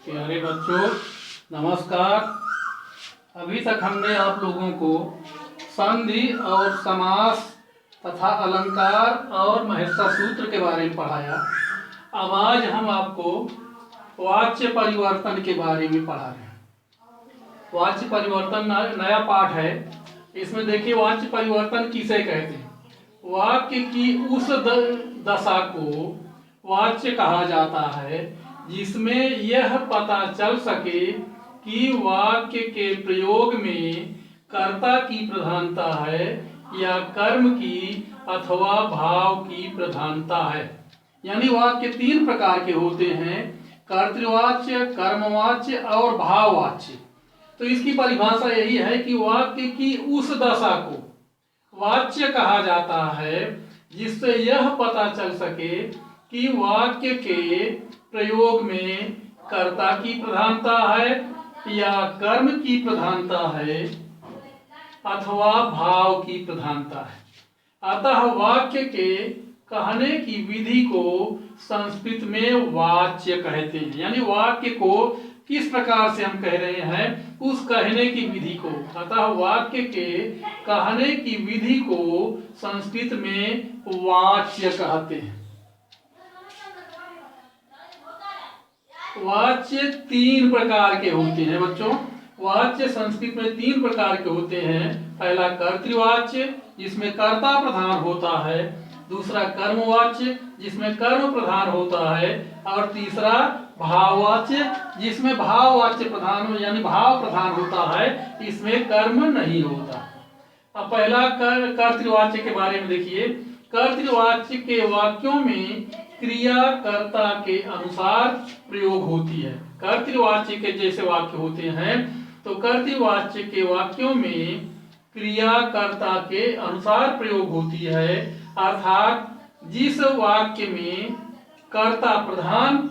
प्यारे बच्चों, नमस्कार। अभी तक हमने आप लोगों को संधि और समास तथा अलंकार और महत्ता सूत्र के बारे में पढ़ाया। अब आज हम आपको वाच्य परिवर्तन के बारे में पढ़ा रहे हैं। वाच्य परिवर्तन नया पाठ है। इसमें देखिए, वाच्य परिवर्तन किसे कहते हैं। वाक्य की उस दशा को वाच्य कहा जाता है जिसमें यह पता चल सके कि वाक्य के प्रयोग में कर्ता की प्रधानता है या कर्म की अथवा भाव की प्रधानता है। यानी वाक्य तीन प्रकार के होते हैं: कर्तृवाच्य, कर्मवाच्य और भाववाच्य। तो इसकी परिभाषा यही है कि वाक्य की उस दशा को वाच्य कहा जाता है जिससे यह पता चल सके कि वाक्य के प्रयोग में कर्ता की प्रधानता है या कर्म की प्रधानता है अथवा भाव की प्रधानता है। अतः वाक्य के कहने की विधि को संस्कृत में वाच्य कहते हैं। यानी वाक्य को किस प्रकार से हम कह रहे हैं, उस कहने की विधि को। अतः वाक्य के कहने की विधि को संस्कृत में वाच्य कहते हैं। वाच्य तीन प्रकार के होते हैं बच्चों। वाच्य संस्कृत में तीन प्रकार के होते हैं। पहला कर्तृवाच्य, जिसमें कर्ता प्रधान होता है। दूसरा कर्मवाच्य, जिसमें कर्म प्रधान होता है। और तीसरा भाववाच्य, जिसमें भाववाच्य प्रधान यानी भाव प्रधान होता है, इसमें कर्म नहीं होता। अब पहला कर्तृवाच्य के बारे में देखिए। कर्तृवाच्य के वाक्यों में क्रिया कर्ता के अनुसार प्रयोग होती है। कर्तृवाच्य के जैसे वाक्य होते हैं, तो कर्तृवाच्य के वाक्यों में क्रिया कर्ता के अनुसार प्रयोग होती है। अर्थात जिस वाक्य में कर्ता प्रधान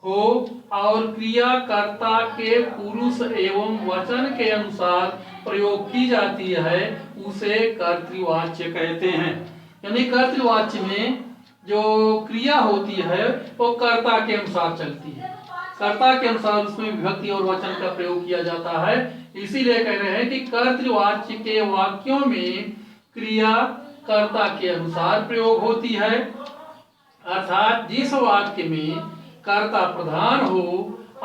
हो और क्रिया कर्ता के पुरुष एवं वचन के अनुसार प्रयोग की जाती है, उसे कर्तृवाच्य कहते हैं। यानी कर्तृवाच्य में जो क्रिया होती है वो कर्ता के अनुसार चलती है। कर्ता के अनुसार उसमें विभक्ति और वचन का प्रयोग किया जाता है। इसीलिए कह रहे हैं कि कर्तृवाच्य के वाक्यों में क्रिया कर्ता के अनुसार प्रयोग होती है। अर्थात जिस वाक्य में कर्ता प्रधान हो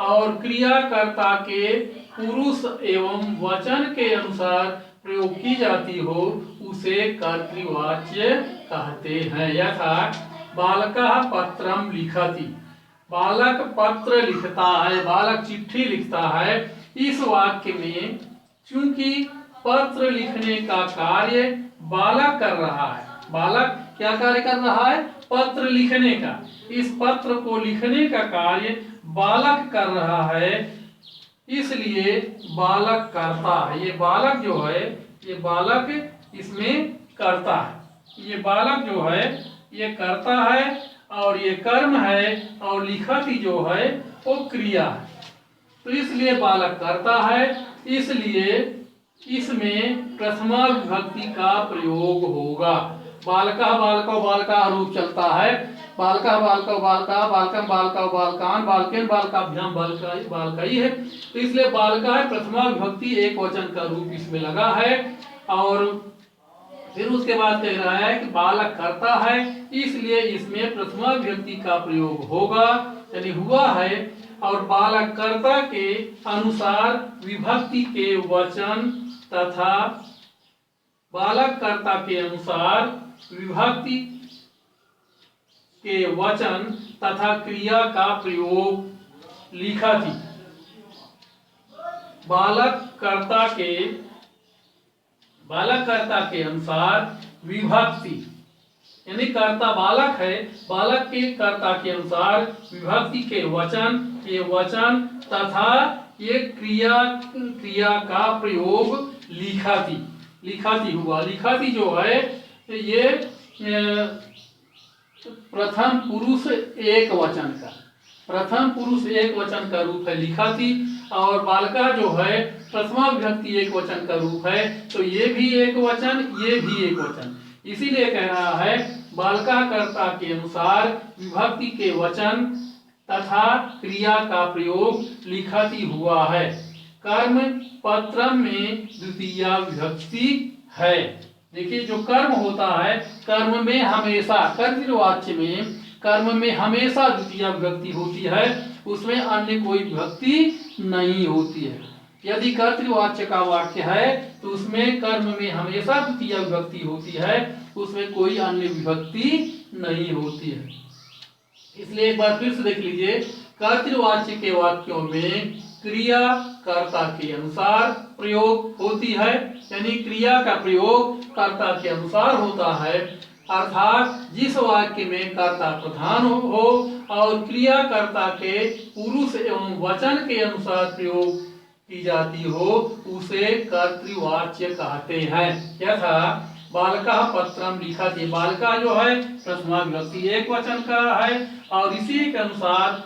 और क्रिया कर्ता के पुरुष एवं वचन के अनुसार प्रयोग की जाती हो, उसे कर्तृवाच्य कहते हैं। यथा बालकः पत्रम लिखति, बालक पत्र लिखता है, बालक चिट्ठी लिखता है। इस वाक्य में चूंकि पत्र लिखने का कार्य बालक कर रहा है, बालक क्या कार्य कर रहा है? पत्र लिखने का। इस पत्र को लिखने का कार्य बालक कर रहा है, इसलिए बालक करता है। ये बालक जो है, ये बालक इसमें करता है। ये बालक जो है ये करता है और ये कर्म है, और लिखति जो है वो क्रिया है। तो इसलिए बालक करता है, इसलिए इसमें प्रथमा विभक्ति का प्रयोग होगा। बालका बालको बालका रूप चलता है। बालका बालको बालका, बालकम बालका बालकान, बालकेन बालकाभ्याम बालकई है। तो इसलिए बालका है प्रथमा विभक्ति एक वचन का रूप इसमें लगा है। और फिर उसके बाद कह रहा है कि बालक करता है, इसलिए इसमें प्रथमा विभक्ति का प्रयोग होगा, यानी हुआ है। और बालक कर्ता के अनुसार विभक्ति के वचन तथा बालक कर्ता के अनुसार विभक्ति के वचन तथा क्रिया का प्रयोग लिखति। बालक कर्ता के अनुसार विभक्ति, यानी कर्ता बालक है, बालक के कर्ता के अनुसार विभक्ति के वचन, ये वचन तथा ये क्रिया का प्रयोग लिखति हुआ। लिखति जो है ये प्रथम पुरुष एक वचन का, प्रथम पुरुष एक वचन का रूप है लिखति। और बालका जो है प्रथमा विभक्ति एक वचन का रूप है, तो ये भी एक वचन, ये भी एक वचन। इसीलिए कह रहा है बालका कर्ता के अनुसार विभक्ति के वचन तथा क्रिया का प्रयोग लिखती हुआ है। कर्म पत्रम में द्वितीया विभक्ति है। देखिए जो कर्म होता है, कर्म में हमेशा, कर्तृवाच्य में कर्म में हमेशा द्वितीया विभक्ति होती है, उसमें अन्य कोई विभक्ति नहीं होती है। यदि कर्तृवाच्य का वाक्य है तो उसमें कर्म में हमेशा द्वितीया विभक्ति होती है, उसमें कोई अन्य विभक्ति नहीं होती है। इसलिए एक बार फिर से देख लीजिए, कर्तृवाच्य के वाक्यों में क्रिया कर्ता के अनुसार प्रयोग होती है, यानी क्रिया का प्रयोग कर्ता के अनुसार होता है, अर्थात जिस वाक्य में कर्ता प्रधान हो और क्रिया कर्ता के पुरुष एवं वचन के अनुसार प्रयोग की जाती हो उसे कर्तृवाच्य कहते हैं। यथा बालका पत्रम लिखति, बालका जो है प्रथमा विभक्ति एक वचन का है और इसी के अनुसार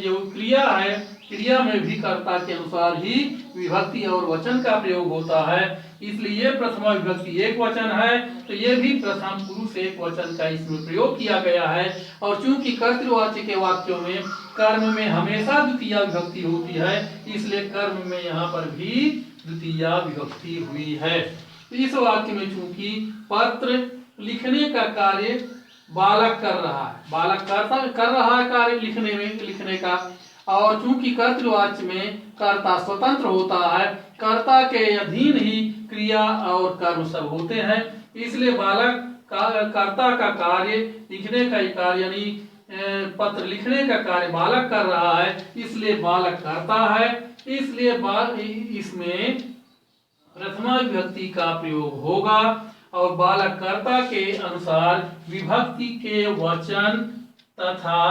जो क्रिया है, क्रिया में भी कर्ता के अनुसार ही विभक्ति और वचन का प्रयोग होता है, इसलिए प्रथमा विभक्ति एक वचन है तो ये भी प्रथम पुरुष एक वचन का इसमें प्रयोग किया गया है। और चूंकि कर्तृवाच्य के वाक्यों में कर्म में हमेशा द्वितीया विभक्ति होती है, इसलिए कर्म में यहाँ पर भी द्वितीया विभक्ति हुई है। तो इस वाक्य में चूंकि पत्र लिखने का कार्य बालक कर रहा है, बालक कर रहा है कार्य लिखने का, और चूंकि कर्तृवाच्य में कर्ता स्वतंत्र होता है, कर्ता के अधीन ही क्रिया और कर्म सब होते हैं, इसलिए बालक कर्ता का कार्य लिखने का कार्य यानी पत्र लिखने का कार्य बालक कर रहा है, इसलिए बालक करता है, इसलिए इसमें प्रथमा विभक्ति का प्रयोग होगा और बालक कर्ता के अनुसार विभक्ति के वचन तथा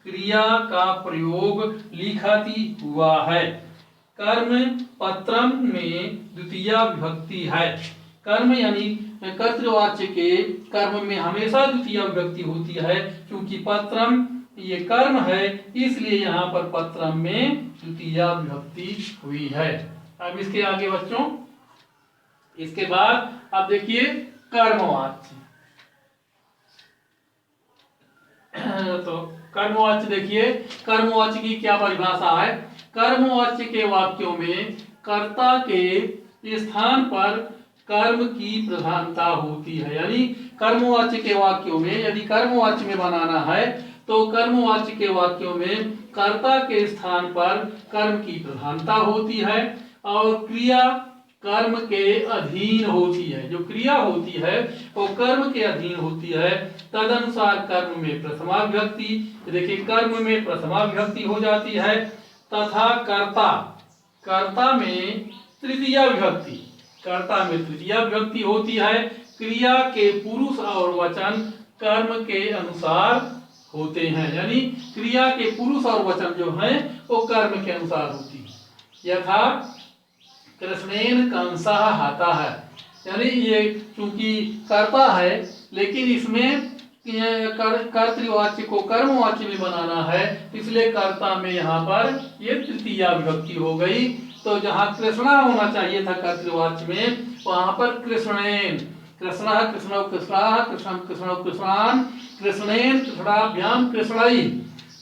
क्रिया का प्रयोग लिखती हुआ है। कर्म पत्रम में द्वितीया विभक्ति है। कर्म यानी कर्तृवाच्य के कर्म में हमेशा द्वितीया विभक्ति होती है, क्योंकि पत्रम ये कर्म है, इसलिए यहाँ पर पत्रम में द्वितीया विभक्ति हुई है। अब इसके आगे बच्चों, इसके बाद अब देखिए कर्मवाच्य। तो कर्मवाच्य देखिए, कर्मवाच्य की क्या परिभाषा है। कर्मवाच्य के वाक्यों में कर्ता के स्थान पर कर्म की प्रधानता होती है, यानी कर्मवाच्य के वाक्यों में यदि कर्मवाच्य में बनाना है तो कर्मवाच्य के वाक्यों में कर्ता के स्थान पर कर्म की प्रधानता होती है और क्रिया कर्म के अधीन होती है। जो क्रिया होती है वो कर्म के अधीन होती है, तदनुसार कर्म में प्रथमा विभक्ति, देखिए कर्म में प्रथमा विभक्ति हो जाती है, तथा कर्ता में तृतीया विभक्ति, कर्ता में तृतीया विभक्ति होती है। क्रिया के पुरुष और वचन कर्म के अनुसार होते हैं, यानी क्रिया के पुरुष और वचन जो है वो कर्म के अनुसार होती है। यथा कृष्णेन कंसः हतः, यानी ये चूंकि कर्ता है लेकिन इसमें कर्तृवाच्य को कर्मवाच्य में बनाना है, इसलिए कर्ता में यहाँ पर ये तृतीया विभक्ति हो गई। तो जहाँ कृष्णा होना चाहिए था कर्तृवाच्य में, वहां पर कृष्णेन, कृष्णः कृष्णौ कृष्णाः कृष्णं कृष्णौ कृष्णान् कृष्णेन कृष्णाभ्याम कृष्णै,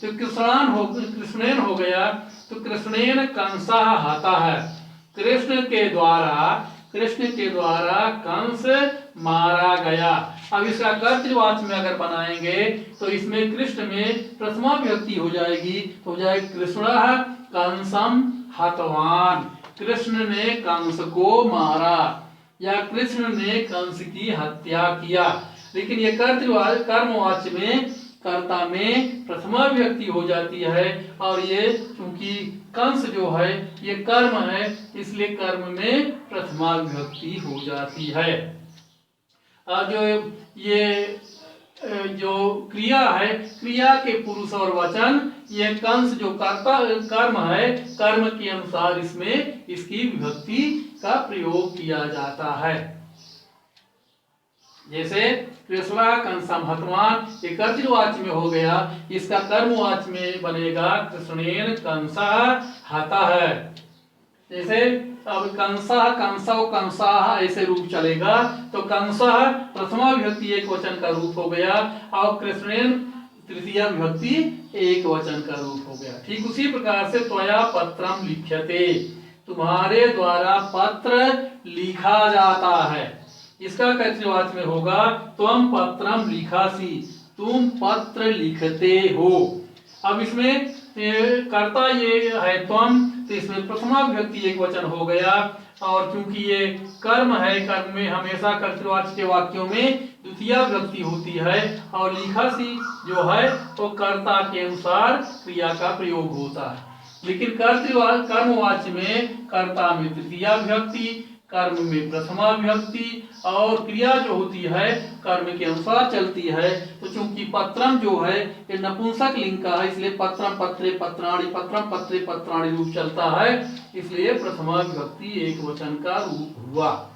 तो कृष्णेन हो गया, तो कृष्णेन कंसः हतः, कृष्ण के द्वारा कंस मारा गया। अब इसका कर्तृवाच्य में अगर बनाएंगे तो इसमें कृष्ण में प्रथमा विभक्ति हो जाएगी, तो हो जाएगी कृष्णः कंसम हतवान, कृष्ण ने कंस को मारा या कृष्ण ने कंस की हत्या किया। लेकिन ये कर्मवाच्य में कर्ता में प्रथमा विभक्ति हो जाती है और ये चूंकि कंस जो है ये कर्म है, इसलिए कर्म में प्रथमा विभक्ति हो जाती है। और जो क्रिया है, क्रिया के पुरुष और वचन, ये कंस जो कर्म है, कर्म के अनुसार इसमें इसकी विभक्ति का प्रयोग किया जाता है। जैसे कृष्णा कंसम हतवान, ये कर्तृवाच्य में हो गया, इसका कर्मवाच्य में बनेगा कृष्णेन कंसः हतः। जैसे अब कंसः कंसौ कंसाः ऐसे रूप चलेगा, तो कंसः प्रथमा विभक्ति एक वचन का रूप हो गया और कृष्णेन तृतीया विभक्ति एक वचन का रूप हो गया। ठीक उसी प्रकार से त्वया पत्रम लिख्यते, तुम्हारे द्वारा पत्र लिखा जाता है। इसका कर्तृवाच्य में होगा त्वम पत्रम लिखासी, तुम पत्र लिखते हो। अब इसमें कर्ता ये है त्वम, तो इसमें प्रथमा विभक्ति एक वचन हो गया। और क्योंकि ये कर्म है, कर्म में हमेशा कर्तृवाच्य के वाक्यों में द्वितीया विभक्ति होती है, और लिखासी जो है वो कर्ता के अनुसार क्रिया का प्रयोग होता है। लेकिन कर्मवाच्य में कर्ता में तृतीया विभक्ति, कर्म में प्रथमा विभक्ति, और क्रिया जो होती है कर्म के अनुसार चलती है। तो चूंकि पत्रम जो है ये नपुंसक लिंग का है, इसलिए पत्रम पत्रे पत्राणि, पत्रम पत्रे पत्राणि रूप चलता है, इसलिए प्रथमा विभक्ति एक वचन का रूप हुआ।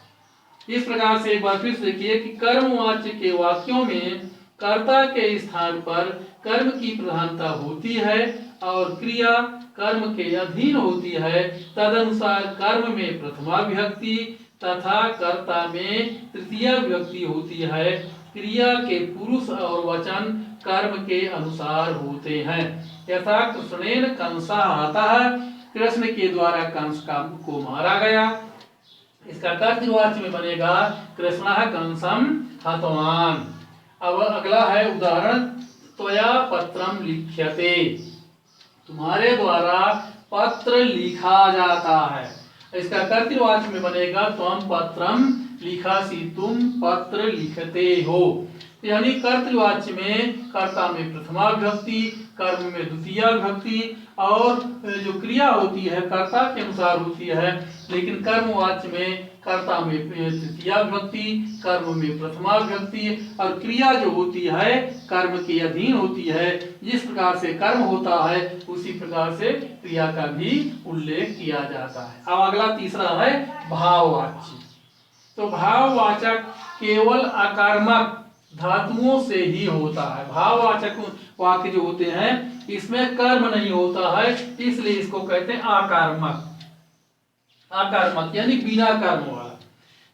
इस प्रकार से एक बार फिर से देखिए कि कर्मवाच्य के वाक्यों में कर्ता के स्थान पर कर्म की प्रधानता होती है और क्रिया कर्म के अधीन होती है। तदनुसार कर्म में प्रथमा विभक्ति तथा कर्ता में तृतीया विभक्ति होती है। क्रिया के पुरुष और वचन कर्म के अनुसार होते हैं। यथा कृष्णेन कंसा हतः, कृष्ण के द्वारा कंस को मारा गया। इसका कर्तृवाच्य में बनेगा कृष्णः कंसम हतवान। अब अगला है उदाहरण, त्वया पत्रम लिख्यते, तुम्हारे द्वारा पत्र लिखा जाता है। इसका कर्तृवाच्य में बनेगा त्वम पत्रम लिखासी, तुम पत्र लिखते हो। यानी कर्तृवाच्य में कर्ता में प्रथमा विभक्ति, कर्म में द्वितीया विभक्ति, और जो क्रिया होती है कर्ता के अनुसार होती है। लेकिन कर्मवाच्य में कर्ता में तृतीया विभक्ति, कर्म में प्रथमा विभक्ति, और क्रिया जो होती है कर्म के अधीन होती है। जिस प्रकार से कर्म होता है उसी प्रकार से क्रिया का भी उल्लेख किया जाता है। अब अगला तीसरा है भाववाच्य। तो भाववाचक केवल अकर्मक धातुओं से ही होता है। भाववाचक वाक्य जो होते हैं इसमें कर्म नहीं होता है, इसलिए इसको कहते हैं आकर्मक। आकर्मक यानी बिना कर्म वाला।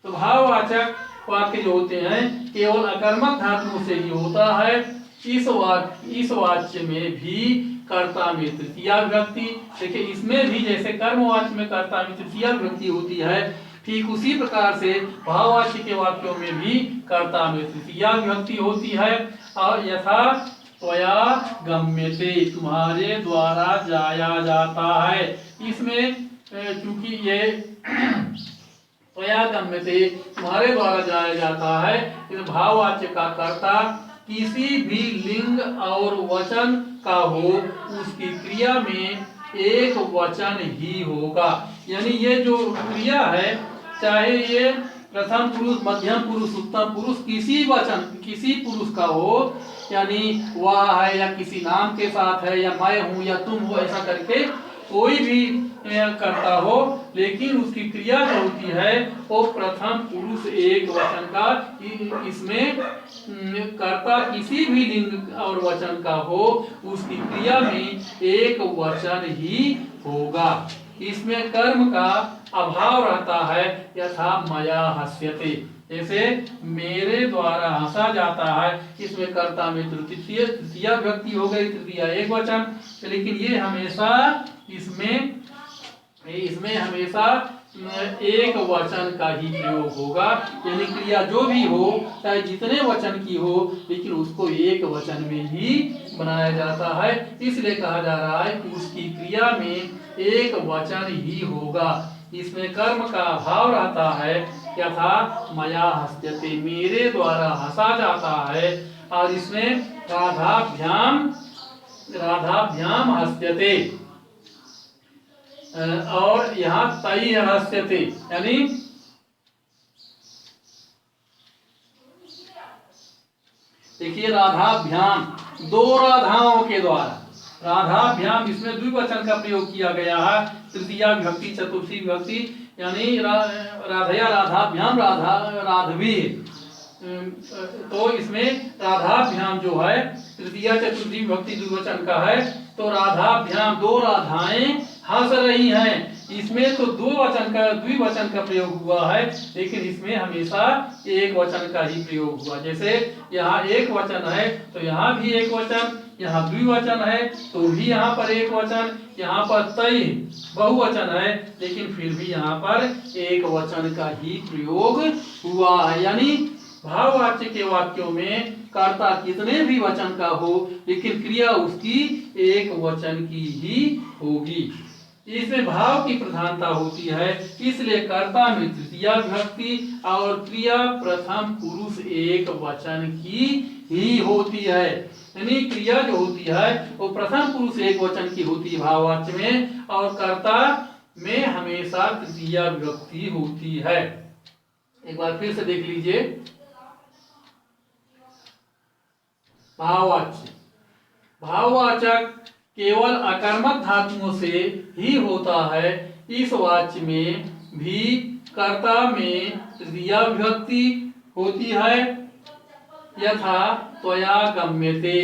तो भाववाचक वाक्य जो होते हैं केवल अकर्मक धातुओं से ही होता है। इस वाच्य में भी कर्ता में तृतीया विभक्ति, देखिए इसमें भी जैसे कर्मवाच्य में कर्ता में तृतीया विभक्ति होती है, ठीक उसी प्रकार से भाववाच्य के वाक्यों में भी कर्ता में तृतीया विभक्ति होती है। और यथा त्वया गम्यते, तुम्हारे द्वारा जाया जाता है। इसमें क्योंकि ये त्वया गम्यते तुम्हारे द्वारा जाया जाता है, इस भाववाच्य का कर्ता किसी भी लिंग और वचन का हो उसकी क्रिया में एक वचन ही होगा। यानी ये जो क्रिया है चाहे ये प्रथम पुरुष, मध्यम पुरुष, उत्तम पुरुष, किसी वचन किसी पुरुष का हो, यानी वह है या किसी नाम के साथ है या मैं हूं या तुम हो, ऐसा करके कोई भी करता हो, लेकिन उसकी क्रिया जो होती है वो प्रथम पुरुष एक वचन का, इसमें कर्ता किसी भी लिंग और वचन का हो उसकी क्रिया में एक वचन ही होगा। इसमें कर्म का अभाव रहता है। यथा मया हस्यते, जैसे मेरे द्वारा हंसा जाता है, इसमें कर्ता में तृतीया विभक्ति हो गई, तृतीया एक वचन। लेकिन ये हमेशा इसमें हमेशा एक वचन का ही प्रयोग होगा। यानी क्रिया जो भी हो चाहे जितने वचन की हो, लेकिन उसको एक वचन में ही बनाया जाता है। इसलिए कहा जा रहा है कि उसकी क्रिया में एक वचन ही होगा। इसमें कर्म का अभाव रहता है। यथा मया हस्यते, मेरे द्वारा हंसा जाता है। और इसमें राधाभ्याम हस्यते, और यहाँ तई हस्यते, यानी देखिए राधाभ्याम, दो राधाओं के द्वारा, राधाभ्याम इसमें द्विवचन का प्रयोग किया गया है, तृतीया विभक्ति चतुर्थी विभक्ति, यानी राधया राधाभ्याम राधवी। तो इसमें राधाभ्याम जो है तृतीया चतुर्थी विभक्ति द्विवचन का है। तो राधाभ्याम, दो राधाएं हंस रही हैं, इसमें तो द्विवचन का प्रयोग हुआ है, लेकिन इसमें हमेशा एक वचन का ही प्रयोग हुआ। जैसे यहाँ एक वचन है तो यहाँ भी एक वचन, यहाँ द्विवचन है तो भी यहाँ पर एक वचन, यहाँ पर तय बहुवचन है लेकिन फिर भी यहाँ पर एक वचन का ही प्रयोग हुआ है। यानी भाववाच्य के वाक्यों में कर्ता कितने भी वचन का हो लेकिन क्रिया उसकी एक वचन की ही होगी। इसमें भाव की प्रधानता होती है, इसलिए कर्ता में तृतीया विभक्ति और क्रिया प्रथम पुरुष एक वचन की ही होती है। यानी क्रिया जो होती है वो प्रथम पुरुष एक वचन की होती है भाववाच्य में, और कर्ता में हमेशा तृतीया विभक्ति होती है। एक बार फिर से देख लीजिए, भाववाच्य भाववाचक केवल अकर्मक धातुओं से ही होता है। इस वाच्य में भी कर्ता में तृतीया विभक्ति होती है, यथा त्वया गम्यते,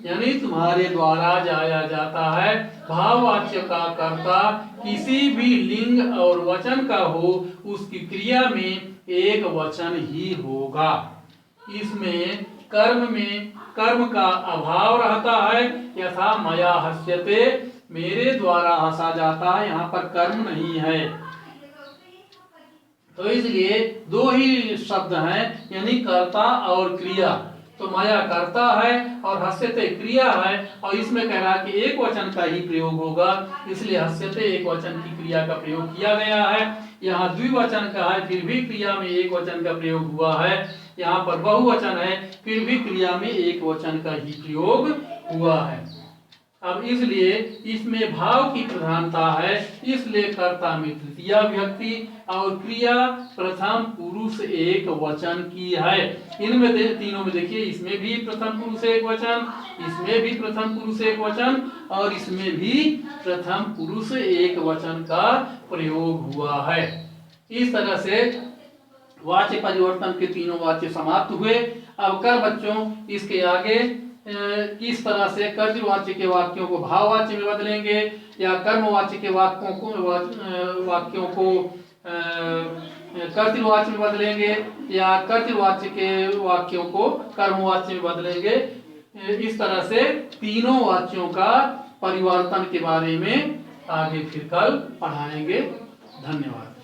यानी तुम्हारे द्वारा जाया जाता है। भाववाच्य का कर्ता किसी भी लिंग और वचन का हो उसकी क्रिया में एक वचन ही होगा। इसमें कर्म का अभाव रहता है, यथा मया हस्यते, मेरे द्वारा हंसा जाता है, यहाँ पर कर्म नहीं है। तो इसलिए दो ही शब्द हैं, यानी कर्ता और क्रिया। तो मया कर्ता है और हस्यते क्रिया है, और इसमें कह रहा कि एक वचन का ही प्रयोग होगा, इसलिए हस्यते एक वचन की क्रिया का प्रयोग किया गया है। यहाँ द्विवचन का है फिर भी क्रिया में एक वचन का प्रयोग हुआ है, यहाँ पर बहुवचन है फिर भी क्रिया में एक वचन का ही प्रयोग हुआ है। अब इसलिए इसमें भाव की प्रधानता है, इसलिए कर्ता में तृतीया विभक्ति और क्रिया प्रथम पुरुष एक वचन की है। इनमें तीनों में देखिए, इसमें भी प्रथम पुरुष एक वचन, इसमें भी प्रथम पुरुष एक वचन, और इसमें भी प्रथम पुरुष एक वचन का प्रयोग हुआ है। इस तरह से वाच्य परिवर्तन के तीनों वाच्य समाप्त हुए। अब कर बच्चों इसके आगे किस तरह से कर्तृवाच्य के वाक्यों को भाववाच्य में बदलेंगे, या कर्मवाच्य के वाक्यों को कर्तृवाच्य में बदलेंगे, या कर्तृवाच्य के वाक्यों को कर्मवाच्य में बदलेंगे। इस तरह से तीनों वाच्यों का परिवर्तन के बारे में आगे फिर कल पढ़ाएंगे। धन्यवाद।